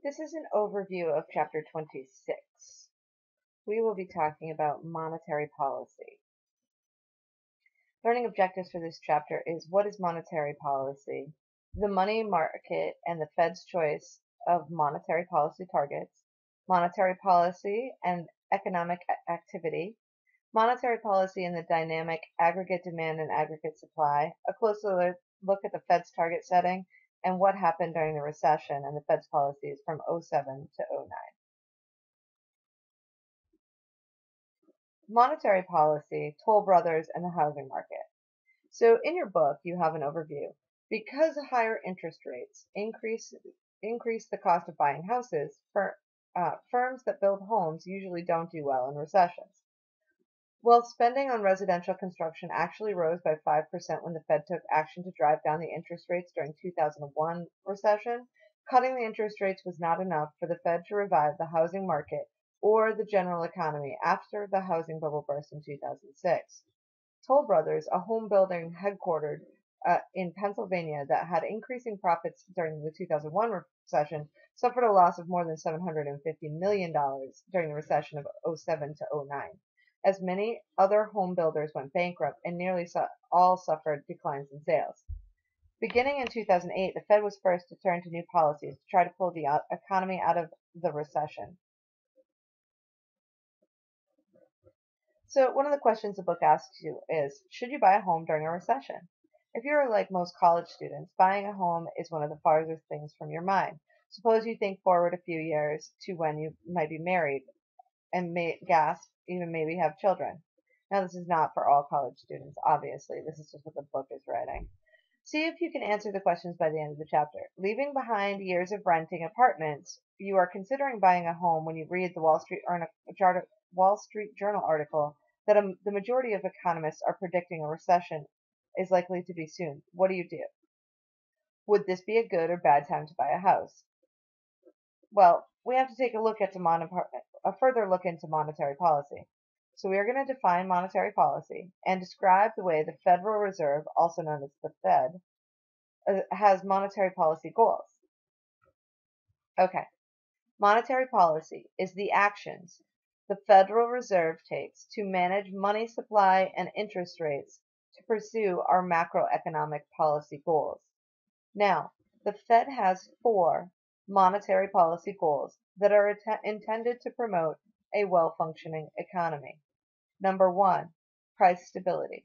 This is an overview of Chapter 26. We will be talking about monetary policy. Learning objectives for this chapter is what is monetary policy, the money market and the Fed's choice of monetary policy targets, monetary policy and economic activity, monetary policy and the dynamic aggregate demand and aggregate supply, a closer look at the Fed's target setting, and what happened during the recession and the Fed's policies from '07 to '09. Monetary policy, Toll Brothers, and the housing market. So in your book, you have an overview. Because higher interest rates increase the cost of buying houses, firms that build homes usually don't do well in recessions. While spending on residential construction actually rose by 5% when the Fed took action to drive down the interest rates during 2001 recession, cutting the interest rates was not enough for the Fed to revive the housing market or the general economy after the housing bubble burst in 2006. Toll Brothers, a home building headquartered in Pennsylvania that had increasing profits during the 2001 recession, suffered a loss of more than $750 million during the recession of '07 to '09, as many other home builders went bankrupt and nearly all suffered declines in sales. Beginning in 2008, the Fed was forced to turn to new policies to try to pull the economy out of the recession. So one of the questions the book asks you is, should you buy a home during a recession? If you're like most college students, buying a home is one of the farthest things from your mind. Suppose you think forward a few years to when you might be married and may gasp, even maybe have children. Now, this is not for all college students, obviously. This is just what the book is writing. See if you can answer the questions by the end of the chapter. Leaving behind years of renting apartments, you are considering buying a home when you read the Wall Street Journal article that the majority of economists are predicting a recession is likely to be soon. What do? Would this be a good or bad time to buy a house? Well, we have to take a further look into monetary policy. So we are going to define monetary policy and describe the way the Federal Reserve, also known as the Fed, has monetary policy goals. Okay. Monetary policy is the actions the Federal Reserve takes to manage money supply and interest rates to pursue our macroeconomic policy goals. Now, the Fed has 4 monetary policy goals that are intended to promote a well-functioning economy. Number 1, price stability.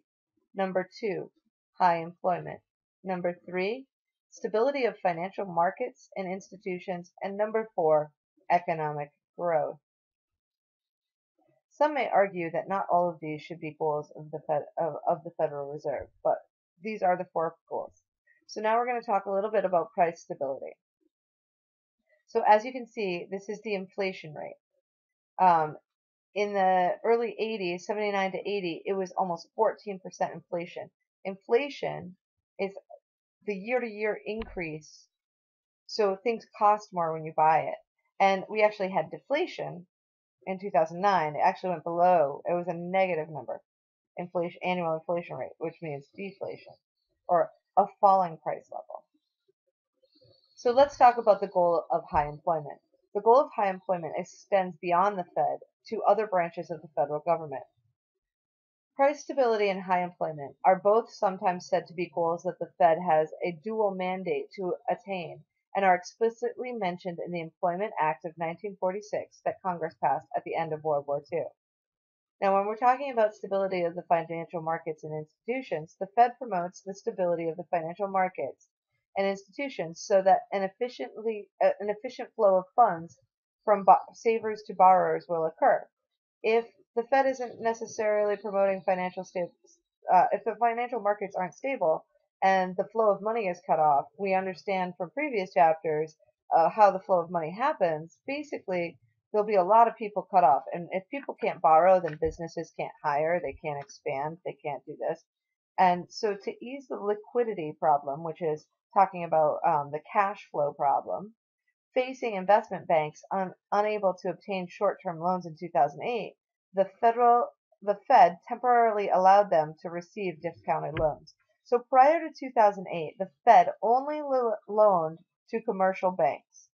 Number 2, high employment. Number 3, stability of financial markets and institutions. And number 4, economic growth. Some may argue that not all of these should be goals of the Federal Reserve, but these are the 4 goals. So now we're going to talk a little bit about price stability. So as you can see, this is the inflation rate. In the early 80s, 79 to 80, it was almost 14% inflation. Inflation is the year-to-year increase, so things cost more when you buy it. And we actually had deflation in 2009. It actually went below. It was a negative number, annual inflation rate, which means deflation, or a falling price level. So let's talk about the goal of high employment. The goal of high employment extends beyond the Fed to other branches of the federal government. Price stability and high employment are both sometimes said to be goals that the Fed has a dual mandate to attain and are explicitly mentioned in the Employment Act of 1946 that Congress passed at the end of World War II. Now, when we're talking about stability of the financial markets and institutions, the Fed promotes the stability of the financial markets and institutions so that an efficient flow of funds from savers to borrowers will occur. If the Fed isn't necessarily promoting if the financial markets aren't stable and the flow of money is cut off, we understand from previous chapters how the flow of money happens. Basically, there'll be a lot of people cut off. And if people can't borrow, then businesses can't hire, they can't expand, they can't do this. And so to ease the liquidity problem, which is talking about the cash flow problem, facing investment banks unable to obtain short-term loans in 2008, the Fed temporarily allowed them to receive discounted loans. So prior to 2008, the Fed only loaned to commercial banks.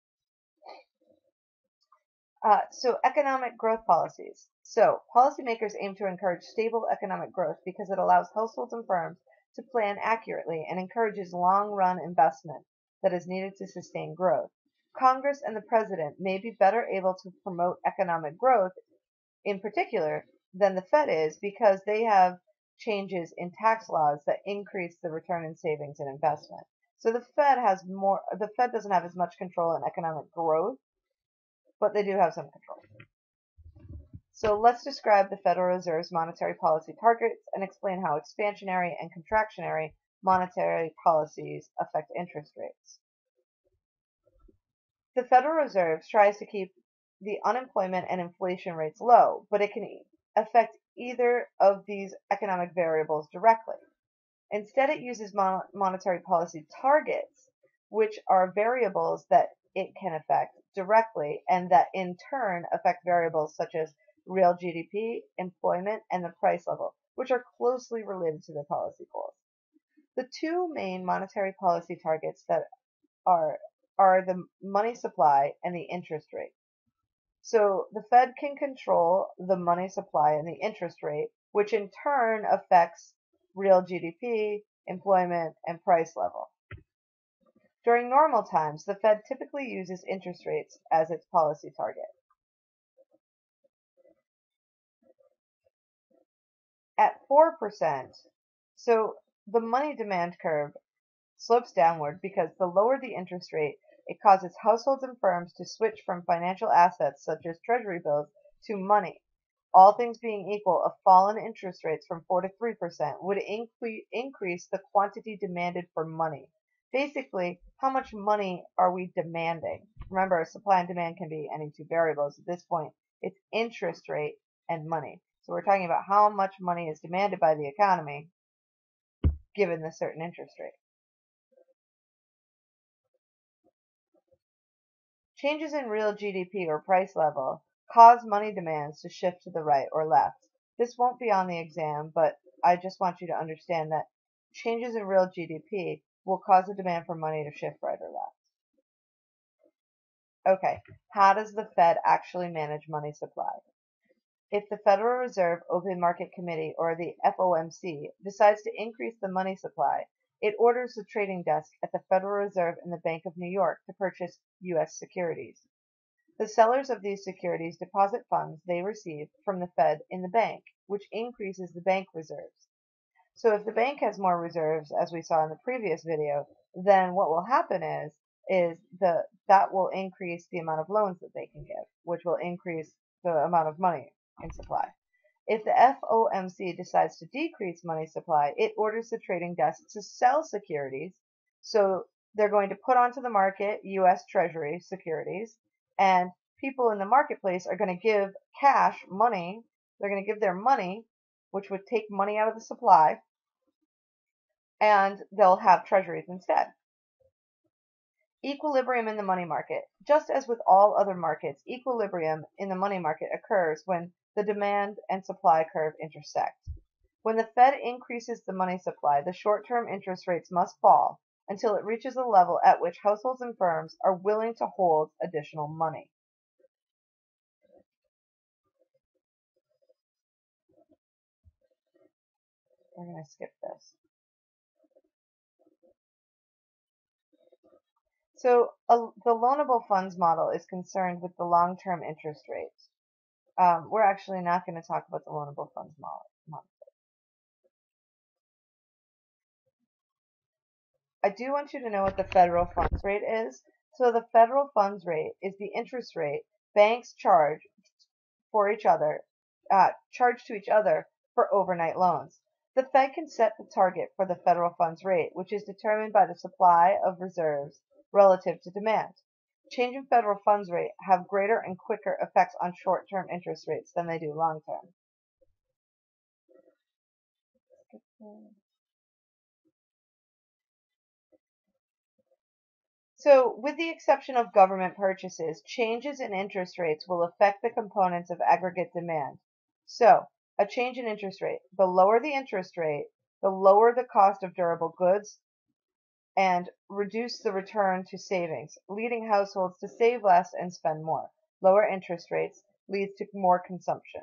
So economic growth policies. So policymakers aim to encourage stable economic growth because it allows households and firms to plan accurately and encourages long-run investment that is needed to sustain growth. Congress and the president may be better able to promote economic growth in particular than the Fed is because they have changes in tax laws that increase the return in savings and investment. So the Fed doesn't have as much control in economic growth, but they do have some control. So let's describe the Federal Reserve's monetary policy targets and explain how expansionary and contractionary monetary policies affect interest rates. The Federal Reserve tries to keep the unemployment and inflation rates low, but it can affect either of these economic variables directly. Instead, it uses monetary policy targets, which are variables that it can affect directly and that in turn affect variables such as real GDP, employment, and the price level, which are closely related to the policy goals. The two main monetary policy targets that are are the money supply and the interest rate. So the Fed can control the money supply and the interest rate, which in turn affects real GDP, employment, and price level. During normal times, the Fed typically uses interest rates as its policy target. At 4%, so the money demand curve slopes downward because the lower the interest rate, it causes households and firms to switch from financial assets such as treasury bills to money. All things being equal, a fall in interest rates from 4 to 3% would increase the quantity demanded for money. Basically, how much money are we demanding? Remember, supply and demand can be any two variables. At this point, it's interest rate and money. So we're talking about how much money is demanded by the economy given the certain interest rate. Changes in real GDP or price level cause money demands to shift to the right or left. This won't be on the exam, but I just want you to understand that changes in real GDP will cause the demand for money to shift right or left. Okay, how does the Fed actually manage money supply? If the Federal Reserve Open Market Committee, or the FOMC, decides to increase the money supply, it orders the trading desk at the Federal Reserve and the Bank of New York to purchase U.S. securities. The sellers of these securities deposit funds they receive from the Fed in the bank, which increases the bank reserves. So if the bank has more reserves, as we saw in the previous video, then what will happen is that will increase the amount of loans that they can give, which will increase the amount of money in supply. If the FOMC decides to decrease money supply, it orders the trading desk to sell securities. So they're going to put onto the market U.S. Treasury securities, and people in the marketplace are going to give cash, money. They're going to give their money, which would take money out of the supply, and they'll have treasuries instead. Equilibrium in the money market. Just as with all other markets, equilibrium in the money market occurs when the demand and supply curve intersect. When the Fed increases the money supply, the short-term interest rates must fall until it reaches a level at which households and firms are willing to hold additional money. We're going to skip this. So the loanable funds model is concerned with the long-term interest rates. We're actually not going to talk about the loanable funds model. I do want you to know what the federal funds rate is. So the federal funds rate is the interest rate banks for each other, charge to each other for overnight loans. The Fed can set the target for the federal funds rate, which is determined by the supply of reserves relative to demand. Change in federal funds rate have greater and quicker effects on short-term interest rates than they do long-term. So, with the exception of government purchases, changes in interest rates will affect the components of aggregate demand. So, a change in interest rate. The lower the interest rate, the lower the cost of durable goods and reduce the return to savings, leading households to save less and spend more. Lower interest rates leads to more consumption.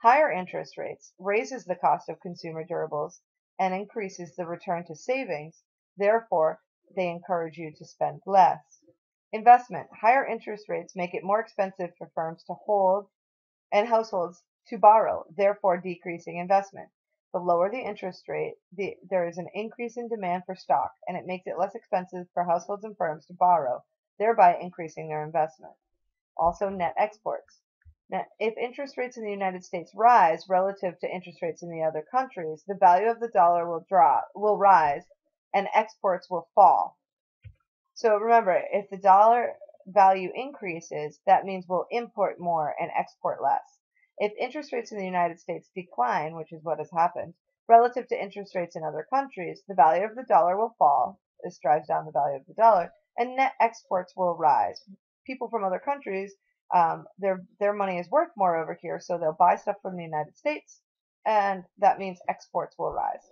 Higher interest rates raises the cost of consumer durables and increases the return to savings. Therefore, they encourage you to spend less. Investment. Higher interest rates make it more expensive for firms to hold and households to borrow, therefore decreasing investment. The lower the interest rate, there is an increase in demand for stock, and it makes it less expensive for households and firms to borrow, thereby increasing their investment. Also, net exports. Now, if interest rates in the United States rise relative to interest rates in the other countries, the value of the dollar will rise, and exports will fall. So remember, if the dollar value increases, that means we'll import more and export less. If interest rates in the United States decline, which is what has happened, relative to interest rates in other countries, the value of the dollar will fall. This drives down the value of the dollar, and net exports will rise. People from other countries, their money is worth more over here, so they'll buy stuff from the United States, and that means exports will rise.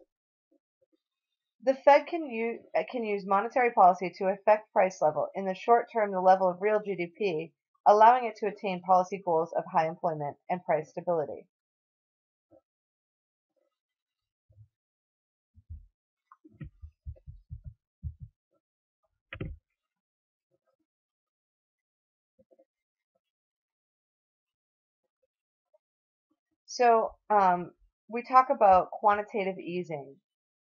The Fed can use monetary policy to affect price level. In the short term, the level of real GDP, allowing it to attain policy goals of high employment and price stability. So we talk about quantitative easing,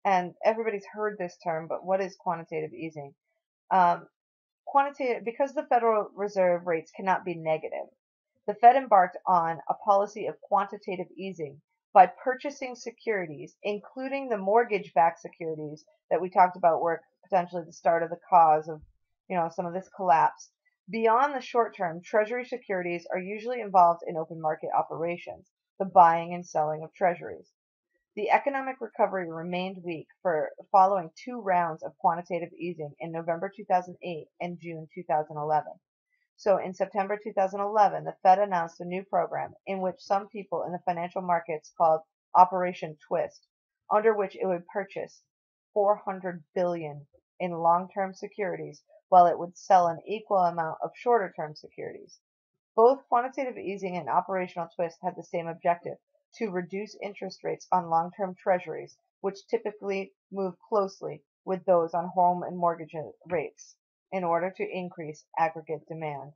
and everybody's heard this term, but what is quantitative easing? Um, because the Federal Reserve rates cannot be negative, the Fed embarked on a policy of quantitative easing by purchasing securities, including the mortgage-backed securities that we talked about were potentially the start of the cause of, some of this collapse. Beyond the short term, Treasury securities are usually involved in open market operations, the buying and selling of treasuries. The economic recovery remained weak for following two rounds of quantitative easing in November 2008 and June 2011. So in September 2011, the Fed announced a new program in which some people in the financial markets called Operation Twist, under which it would purchase 400 billion in long-term securities while it would sell an equal amount of shorter-term securities. Both quantitative easing and operational twist had the same objective, to reduce interest rates on long-term treasuries, which typically move closely with those on home and mortgage rates, in order to increase aggregate demand.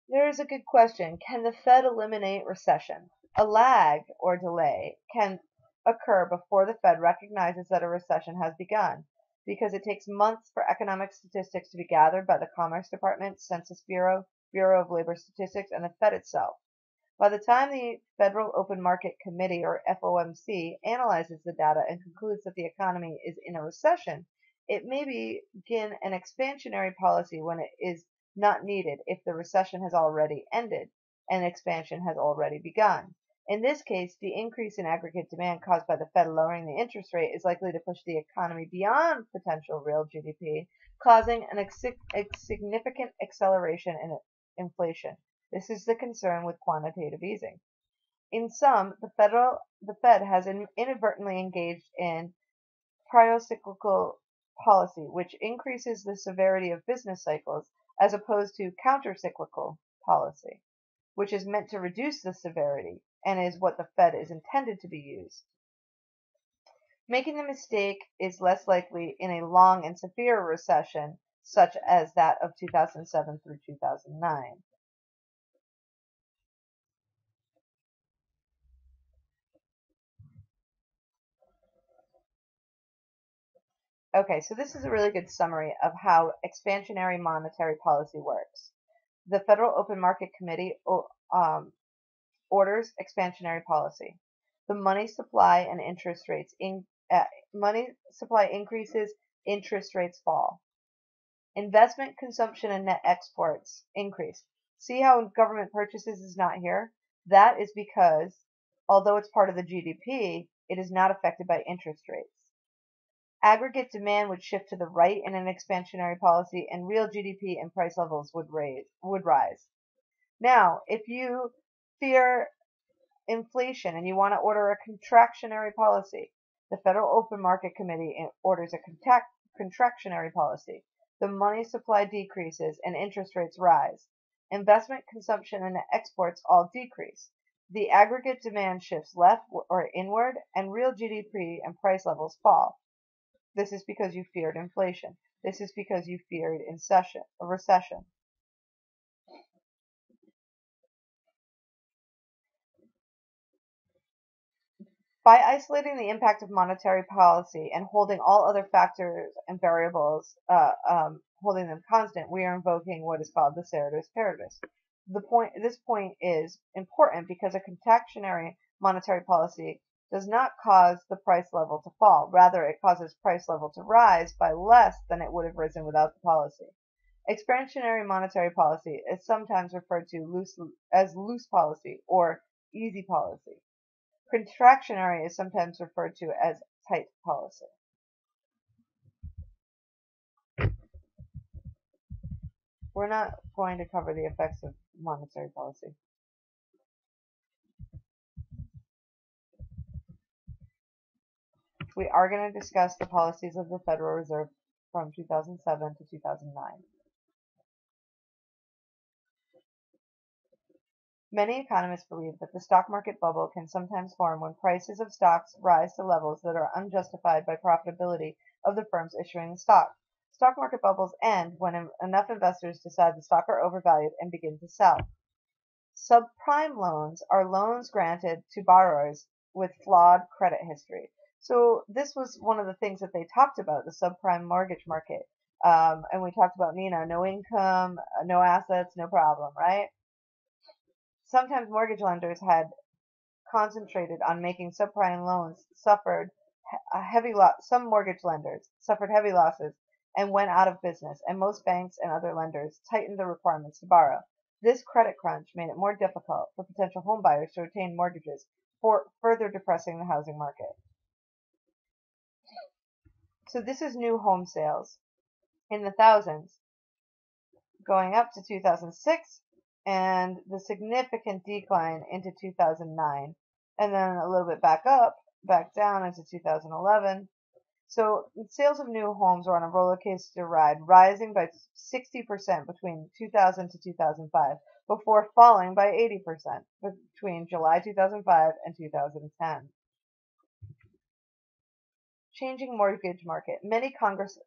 There is a good question. Can the Fed eliminate recession? A lag or delay can occur before the Fed recognizes that a recession has begun, because it takes months for economic statistics to be gathered by the Commerce Department, Census Bureau, Bureau of Labor Statistics, and the Fed itself. By the time the Federal Open Market Committee, or FOMC, analyzes the data and concludes that the economy is in a recession, it may begin an expansionary policy when it is not needed if the recession has already ended and expansion has already begun. In this case, the increase in aggregate demand caused by the Fed lowering the interest rate is likely to push the economy beyond potential real GDP, causing a significant acceleration in inflation. This is the concern with quantitative easing. In sum, the Fed has inadvertently engaged in procyclical policy, which increases the severity of business cycles, as opposed to countercyclical policy, which is meant to reduce the severity and is what the Fed is intended to be used. Making the mistake is less likely in a long and severe recession, such as that of 2007 through 2009. Okay, so this is a really good summary of how expansionary monetary policy works. The Federal Open Market Committee orders expansionary policy. The money supply and interest rates money supply increases, interest rates fall. Investment, consumption, and net exports increase. See how government purchases is not here? That is because, although it's part of the GDP, it is not affected by interest rates. Aggregate demand would shift to the right in an expansionary policy, and real GDP and price levels would rise. Now, if you fear inflation and you want to order a contractionary policy, the Federal Open Market Committee orders a contractionary policy. The money supply decreases and interest rates rise. Investment, consumption, and exports all decrease. The aggregate demand shifts left or inward, and real GDP and price levels fall. This is because you feared inflation. This is because you feared a recession. By isolating the impact of monetary policy and holding all other factors and variables, holding them constant, we are invoking what is called the ceteris paribus. This point is important because a contractionary monetary policy does not cause the price level to fall. Rather, it causes price level to rise by less than it would have risen without the policy. Expansionary monetary policy is sometimes referred to as loose policy or easy policy. Contractionary is sometimes referred to as tight policy. We're not going to cover the effects of monetary policy. We are going to discuss the policies of the Federal Reserve from 2007 to 2009. Many economists believe that the stock market bubble can sometimes form when prices of stocks rise to levels that are unjustified by profitability of the firms issuing the stock. Stock market bubbles end when enough investors decide the stock are overvalued and begin to sell. Subprime loans are loans granted to borrowers with flawed credit history. So this was one of the things that they talked about, the subprime mortgage market. And we talked about, no income, no assets, no problem, right? Sometimes mortgage lenders had concentrated on making subprime loans some mortgage lenders suffered heavy losses and went out of business, and most banks and other lenders tightened the requirements to borrow. This credit crunch made it more difficult for potential home buyers to obtain mortgages, further depressing the housing market. So this is new home sales in the thousands, going up to 2006, and the significant decline into 2009, and then a little bit back down into 2011. So sales of new homes were on a roller coaster ride, rising by 60% between 2000 to 2005, before falling by 80% between July 2005 and 2010. Changing mortgage market. Many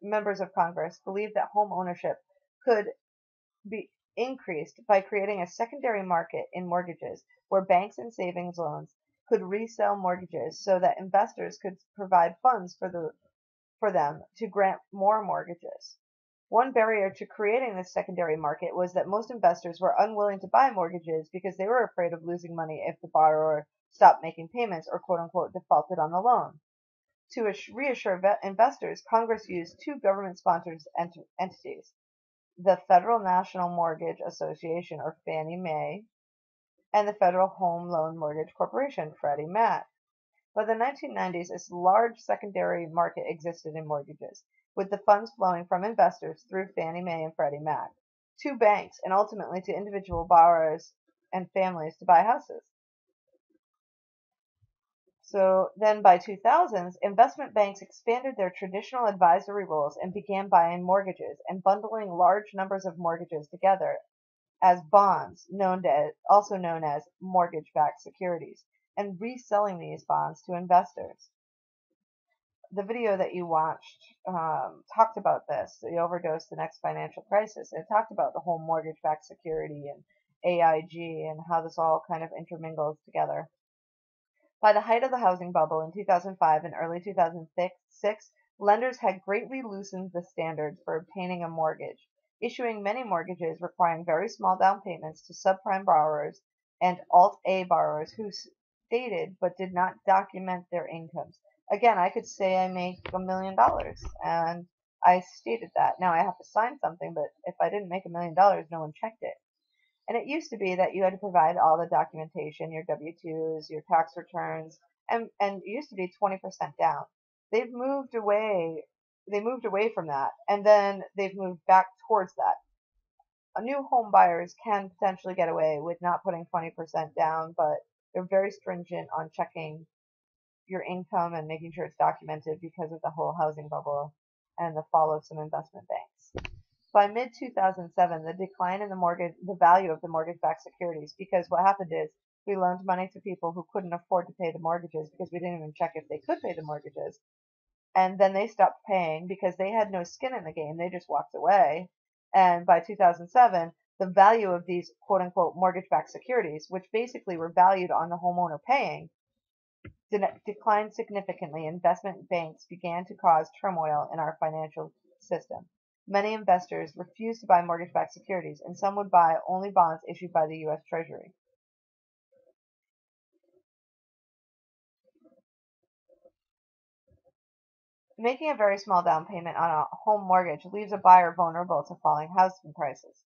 members of Congress believed that home ownership could be increased by creating a secondary market in mortgages where banks and savings loans could resell mortgages so that investors could provide funds for them to grant more mortgages. One barrier to creating this secondary market was that most investors were unwilling to buy mortgages because they were afraid of losing money if the borrower stopped making payments or quote unquote defaulted on the loan. To reassure investors, Congress used two government-sponsored entities, the Federal National Mortgage Association, or Fannie Mae, and the Federal Home Loan Mortgage Corporation, Freddie Mac. By the 1990s, a large secondary market existed in mortgages, with the funds flowing from investors through Fannie Mae and Freddie Mac to banks and ultimately to individual borrowers and families to buy houses. So then by 2000s, investment banks expanded their traditional advisory roles and began buying mortgages and bundling large numbers of mortgages together as bonds, also known as mortgage-backed securities, and reselling these bonds to investors. The video that you watched talked about this, the overdose, the next financial crisis. It talked about the whole mortgage-backed security and AIG and how this all kind of intermingles together. By the height of the housing bubble in 2005 and early 2006, lenders had greatly loosened the standards for obtaining a mortgage, issuing many mortgages requiring very small down payments to subprime borrowers and Alt-A borrowers who stated but did not document their incomes. Again, I could say I make $1 million and I stated that. Now I have to sign something, but if I didn't make $1 million, no one checked it. And it used to be that you had to provide all the documentation, your W-2s, your tax returns, and it used to be 20% down. They moved away from that, and then they've moved back towards that. New home buyers can potentially get away with not putting 20% down, but they're very stringent on checking your income and making sure it's documented because of the whole housing bubble and the fall of some investment banks. By mid 2007, the decline in the value of the mortgage-backed securities, because what happened is we loaned money to people who couldn't afford to pay the mortgages because we didn't even check if they could pay the mortgages. And then they stopped paying because they had no skin in the game. They just walked away. And by 2007, the value of these quote unquote mortgage-backed securities, which basically were valued on the homeowner paying, declined significantly. Investment banks began to cause turmoil in our financial system. Many investors refused to buy mortgage-backed securities, and some would buy only bonds issued by the U.S. Treasury. Making a very small down payment on a home mortgage leaves a buyer vulnerable to falling housing prices.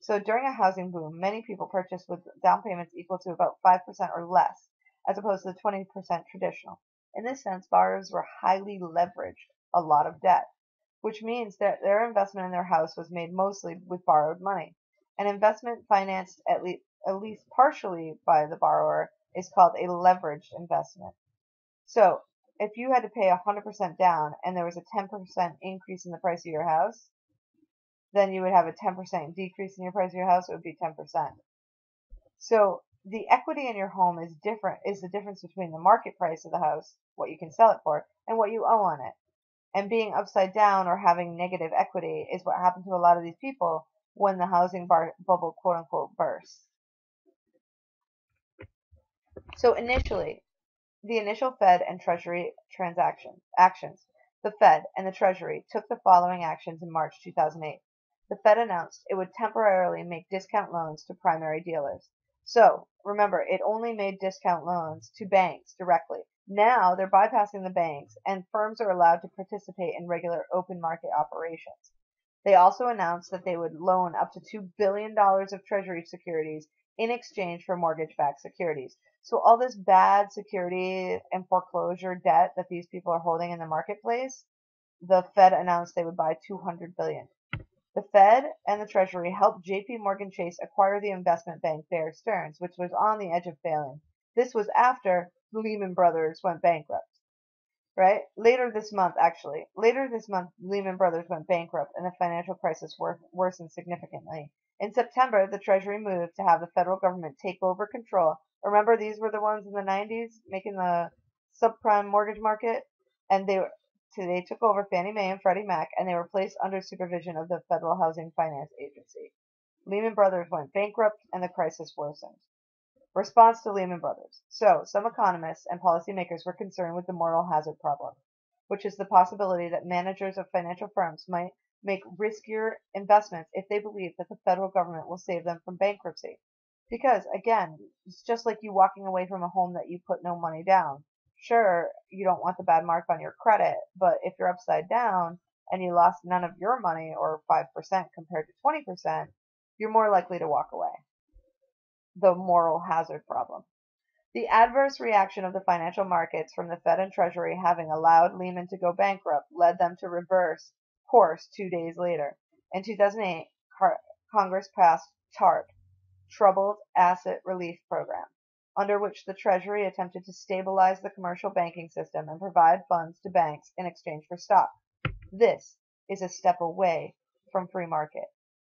So during a housing boom, many people purchased with down payments equal to about 5% or less, as opposed to the 20% traditional. In this sense, borrowers were highly leveraged, a lot of debt, which means that their investment in their house was made mostly with borrowed money. An investment financed at least partially by the borrower is called a leveraged investment. So if you had to pay 100% down and there was a 10% increase in the price of your house, then you would have a 10% decrease in your price of your house. It would be 10%. So the equity in your home is the difference between the market price of the house, what you can sell it for, and what you owe on it. And being upside down or having negative equity is what happened to a lot of these people when the housing bubble quote unquote burst. So the initial Fed and Treasury actions. The Fed and the Treasury took the following actions in March 2008. The Fed announced it would temporarily make discount loans to primary dealers. So, remember, it only made discount loans to banks directly. Now they're bypassing the banks, and firms are allowed to participate in regular open market operations. They also announced that they would loan up to $2 billion of Treasury securities in exchange for mortgage-backed securities. So all this bad security and foreclosure debt that these people are holding in the marketplace, the Fed announced they would buy $200 billion. The Fed and the Treasury helped J.P. Morgan Chase acquire the investment bank Bear Stearns, which was on the edge of failing. This was after Lehman Brothers went bankrupt. Right? Later this month, Lehman Brothers went bankrupt and the financial crisis worsened significantly. In September, the Treasury moved to have the federal government take over control. Remember, these were the ones in the 90s making the subprime mortgage market, and they took over Fannie Mae and Freddie Mac, and they were placed under supervision of the Federal Housing Finance Agency. Lehman Brothers went bankrupt, and the crisis worsened. Response to Lehman Brothers. So, some economists and policymakers were concerned with the moral hazard problem, which is the possibility that managers of financial firms might make riskier investments if they believe that the federal government will save them from bankruptcy. Because, again, it's just like you walking away from a home that you put no money down. Sure, you don't want the bad mark on your credit, but if you're upside down and you lost none of your money, or 5% compared to 20%, you're more likely to walk away. The moral hazard problem. The adverse reaction of the financial markets from the Fed and Treasury having allowed Lehman to go bankrupt led them to reverse course 2 days later. In 2008, Congress passed TARP, Troubled Asset Relief Program, under which the Treasury attempted to stabilize the commercial banking system and provide funds to banks in exchange for stock. This is a step away from free market.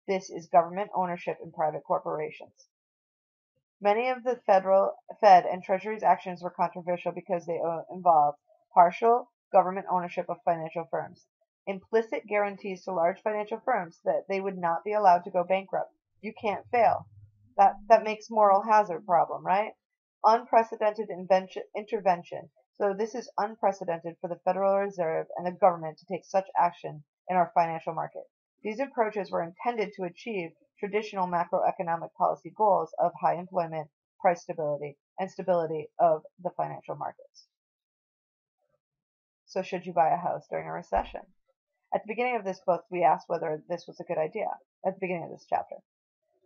This is government ownership in private corporations. Many of the Fed and Treasury's actions were controversial because they involved partial government ownership of financial firms, implicit guarantees to large financial firms that they would not be allowed to go bankrupt. You can't fail. That makes moral hazard problem, right? Unprecedented intervention. So this is unprecedented for the Federal Reserve and the government to take such action in our financial market. These approaches were intended to achieve traditional macroeconomic policy goals of high employment, price stability, and stability of the financial markets. So should you buy a house during a recession? At the beginning of this book, we asked whether this was a good idea, at the beginning of this chapter.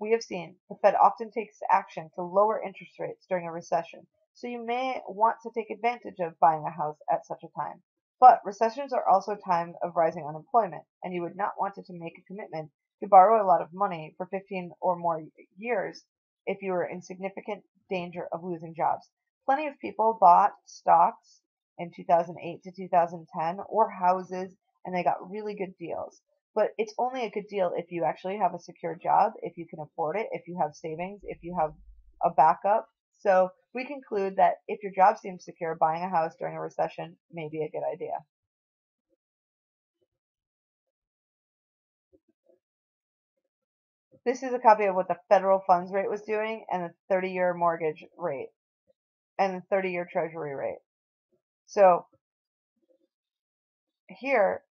We have seen the Fed often takes action to lower interest rates during a recession, so you may want to take advantage of buying a house at such a time. But recessions are also a time of rising unemployment, and you would not want to make a commitment to borrow a lot of money for 15 or more years if you were in significant danger of losing jobs. Plenty of people bought stocks in 2008 to 2010 or houses, and they got really good deals. but it's only a good deal if you actually have a secure job, if you can afford it, if you have savings, if you have a backup. So we conclude that if your job seems secure, buying a house during a recession may be a good idea. This is a copy of what the federal funds rate was doing and the 30-year mortgage rate and the 30-year treasury rate. So here,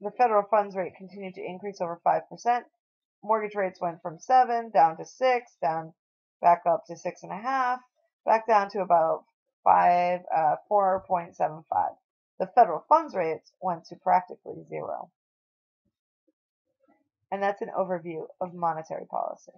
the federal funds rate continued to increase over 5%. Mortgage rates went from 7 down to 6, down back up to 6.5, back down to about 4.75. The federal funds rates went to practically zero. And that's an overview of monetary policy.